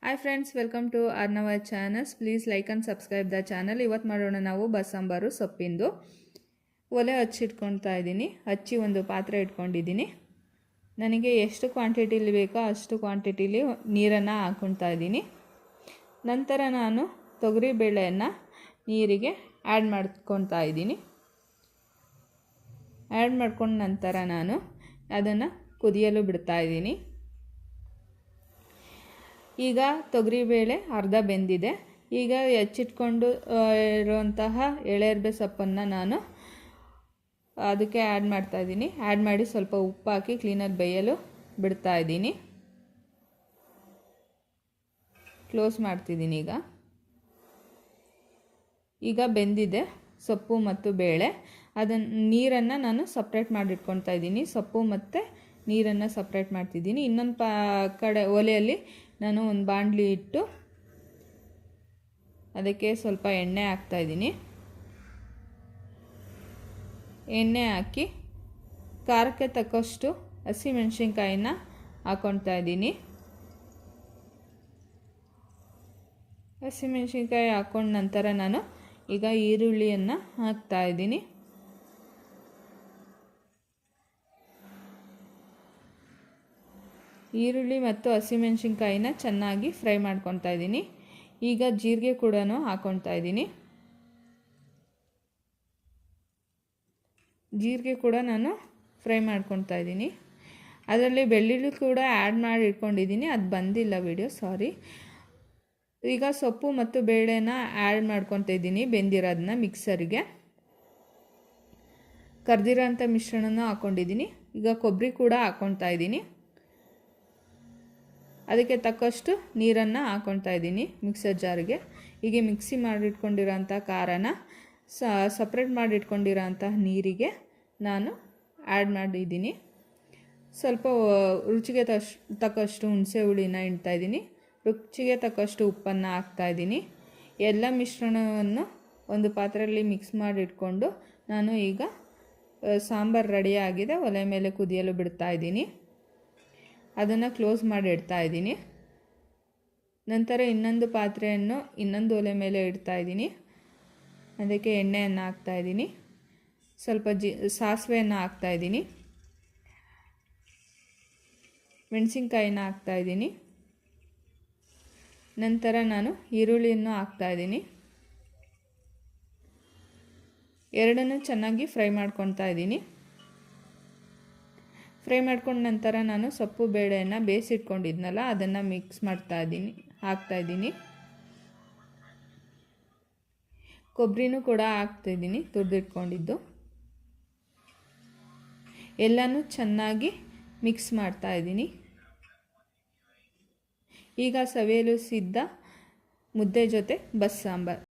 Hi friends, welcome to Arnav channels. Please like and subscribe the channel. ಇವತ್ತು ಮಾಡೋಣ ನಾವು ಬಸ್ಸಾಂಬಾರು ಸೊಪ್ಪಿಂದು. ಒಲೆ ಹಚ್ಚಿಟ್ಕೊಳ್ತಾ ಇದ್ದೀನಿ. ಹಚ್ಚಿ ಒಂದು ಪಾತ್ರೆ ಇಟ್ಕೊಂಡಿದ್ದೀನಿ. ನನಗೆ ಎಷ್ಟು ಕ್ವಾಂಟಿಟಿಲಿ ಬೇಕೋ ಅಷ್ಟು ಕ್ವಾಂಟಿಟಿಲಿ ನೀರನ್ನು ಹಾಕ್ಕೊಳ್ತಾ ಇದ್ದೀನಿ. ನಂತರ ನಾನು ತೊಗರಿಬೇಳೆಯನ್ನು ನೀರಿಗೆ ಆ್ಯಡ್ ಮಾಡ್ಕೊಳ್ತಾ ಇದ್ದೀನಿ. ಆ್ಯಡ್ ಮಾಡ್ಕೊಂಡ ನಂತರ ನಾನು ಅದನ್ನು ಕುದಿಯಲು ಬಿಡ್ತಾ ಇದ್ದೀನಿ. ಈಗ ತೊಗರಿಬೇಳೆ ಅರ್ಧ ಬೆಂದಿದೆ. ಈಗ ಹೆಚ್ಚಿಟ್ಕೊಂಡು ಇರುವಂತಹ ಎಳೆರ್ಬೆ ಸೊಪ್ಪನ್ನು ನಾನು ಅದಕ್ಕೆ ಆ್ಯಡ್ ಮಾಡ್ತಾಯಿದ್ದೀನಿ. ಆ್ಯಡ್ ಮಾಡಿ ಸ್ವಲ್ಪ ಉಪ್ಪು ಹಾಕಿ ಕ್ಲೀನಾಗಿ ಬೇಯಲು ಬಿಡ್ತಾ ಇದ್ದೀನಿ. ಕ್ಲೋಸ್ ಮಾಡ್ತಿದ್ದೀನಿ. ಈಗ ಬೆಂದಿದೆ ಸೊಪ್ಪು ಮತ್ತು ಬೇಳೆ. ಅದನ್ನು ನೀರನ್ನು ನಾನು ಸಪ್ರೇಟ್ ಮಾಡಿಟ್ಕೊಳ್ತಾ ಇದ್ದೀನಿ. ಸೊಪ್ಪು ಮತ್ತು ನೀರನ್ನು ಸಪ್ರೇಟ್ ಮಾಡ್ತಿದ್ದೀನಿ. ಇನ್ನೊಂದು ಕಡೆ ಒಲೆಯಲ್ಲಿ ನಾನು ಒಂದು ಬಾಣಲಿ ಇಟ್ಟು ಅದಕ್ಕೆ ಸ್ವಲ್ಪ ಎಣ್ಣೆ ಹಾಕ್ತಾಯಿದ್ದೀನಿ. ಎಣ್ಣೆ ಹಾಕಿ ಖಾರಕ್ಕೆ ತಕ್ಕಷ್ಟು ಹಸಿಮೆಣಸಿನ್ಕಾಯಿನ ಹಾಕ್ಕೊಳ್ತಾ ಇದ್ದೀನಿ. ಹಸಿಮೆಣಸಿನ್ಕಾಯಿ ಹಾಕ್ಕೊಂಡ ನಂತರ ನಾನು ಈಗ ಈರುಳ್ಳಿಯನ್ನು ಹಾಕ್ತಾಯಿದ್ದೀನಿ. ಈರುಳ್ಳಿ ಮತ್ತು ಹಸಿಮೆಣಸಿನ್ಕಾಯಿನ ಚೆನ್ನಾಗಿ ಫ್ರೈ ಮಾಡ್ಕೊತಾ ಇದ್ದೀನಿ. ಈಗ ಜೀರಿಗೆ ಕೂಡ ಹಾಕ್ಕೊತಾ ಇದ್ದೀನಿ. ಜೀರಿಗೆ ಕೂಡ ನಾನು ಫ್ರೈ ಮಾಡ್ಕೊತಾ ಇದ್ದೀನಿ. ಅದರಲ್ಲಿ ಬೆಳ್ಳುಳ್ಳಿ ಕೂಡ ಆ್ಯಡ್ ಮಾಡಿ ಇಟ್ಕೊಂಡಿದ್ದೀನಿ. ಅದು ಬಂದಿಲ್ಲ ವಿಡಿಯೋ, ಸಾರಿ. ಈಗ ಸೊಪ್ಪು ಮತ್ತು ಬೇಳೆನ ಆ್ಯಡ್ ಮಾಡ್ಕೊತಾ ಇದ್ದೀನಿ. ಬೆಂದಿರೋದನ್ನ ಮಿಕ್ಸರ್ಗೆ ಕರ್ದಿರೋಂಥ ಮಿಶ್ರಣನ ಹಾಕ್ಕೊಂಡಿದ್ದೀನಿ. ಈಗ ಕೊಬ್ಬರಿ ಕೂಡ ಹಾಕ್ಕೊತಾ ಇದ್ದೀನಿ. ಅದಕ್ಕೆ ತಕ್ಕಷ್ಟು ನೀರನ್ನು ಹಾಕ್ಕೊತಾ ಇದ್ದೀನಿ ಮಿಕ್ಸರ್ ಜಾರಿಗೆ. ಹೀಗೆ ಮಿಕ್ಸಿ ಮಾಡಿಟ್ಕೊಂಡಿರೋಂಥ ಖಾರನ ಸಪ್ರೇಟ್ ಮಾಡಿಟ್ಕೊಂಡಿರೋಂಥ ನೀರಿಗೆ ನಾನು ಆ್ಯಡ್ ಮಾಡಿದ್ದೀನಿ. ಸ್ವಲ್ಪ ರುಚಿಗೆ ತಕ್ಕಷ್ಟು ಹುಣಸೆ ಹುಳಿನ ಇಡ್ತಾಯಿದ್ದೀನಿ. ರುಚಿಗೆ ತಕ್ಕಷ್ಟು ಉಪ್ಪನ್ನು ಹಾಕ್ತಾಯಿದ್ದೀನಿ. ಎಲ್ಲ ಮಿಶ್ರಣವನ್ನು ಒಂದು ಪಾತ್ರೆಯಲ್ಲಿ ಮಿಕ್ಸ್ ಮಾಡಿಟ್ಕೊಂಡು ನಾನು ಈಗ ಸಾಂಬಾರು ರೆಡಿಯಾಗಿದೆ. ಒಲೆ ಮೇಲೆ ಕುದಿಯಲು ಬಿಡ್ತಾಯಿದ್ದೀನಿ. ಅದನ್ನು ಕ್ಲೋಸ್ ಮಾಡಿ ಇಡ್ತಾಯಿದ್ದೀನಿ. ನಂತರ ಇನ್ನೊಂದು ಪಾತ್ರೆಯನ್ನು ಇನ್ನೊಂದು ಒಲೆ ಮೇಲೆ ಇಡ್ತಾಯಿದ್ದೀನಿ. ಅದಕ್ಕೆ ಎಣ್ಣೆಯನ್ನು ಹಾಕ್ತಾಯಿದ್ದೀನಿ. ಸ್ವಲ್ಪ ಸಾಸಿವೆಯನ್ನು ಹಾಕ್ತಾಯಿದ್ದೀನಿ. ಮೆಣಸಿನ್ಕಾಯಿನ ಹಾಕ್ತಾಯಿದ್ದೀನಿ. ನಂತರ ನಾನು ಈರುಳ್ಳಿಯನ್ನು ಹಾಕ್ತಾಯಿದ್ದೀನಿ. ಎರಡನ್ನೂ ಚೆನ್ನಾಗಿ ಫ್ರೈ ಮಾಡ್ಕೊತಾ ಇದ್ದೀನಿ. ಫ್ರೈ ಮಾಡ್ಕೊಂಡ ನಂತರ ನಾನು ಸೊಪ್ಪು ಬೇಳೆಯನ್ನು ಬೇಯಿಸಿಟ್ಕೊಂಡಿದ್ನಲ್ಲ ಅದನ್ನು ಮಿಕ್ಸ್ ಹಾಕ್ತಾಯಿದ್ದೀನಿ. ಕೊಬ್ಬರಿನೂ ಕೂಡ ಹಾಕ್ತಾಯಿದ್ದೀನಿ, ತುರಿದಿಟ್ಕೊಂಡಿದ್ದು. ಎಲ್ಲನೂ ಚೆನ್ನಾಗಿ ಮಿಕ್ಸ್ ಮಾಡ್ತಾಯಿದ್ದೀನಿ. ಈಗ ಸವಿಯಲು ಸಿದ್ಧ ಮುದ್ದೆ ಜೊತೆ ಬಸ್ಸಾಂಬಾರು.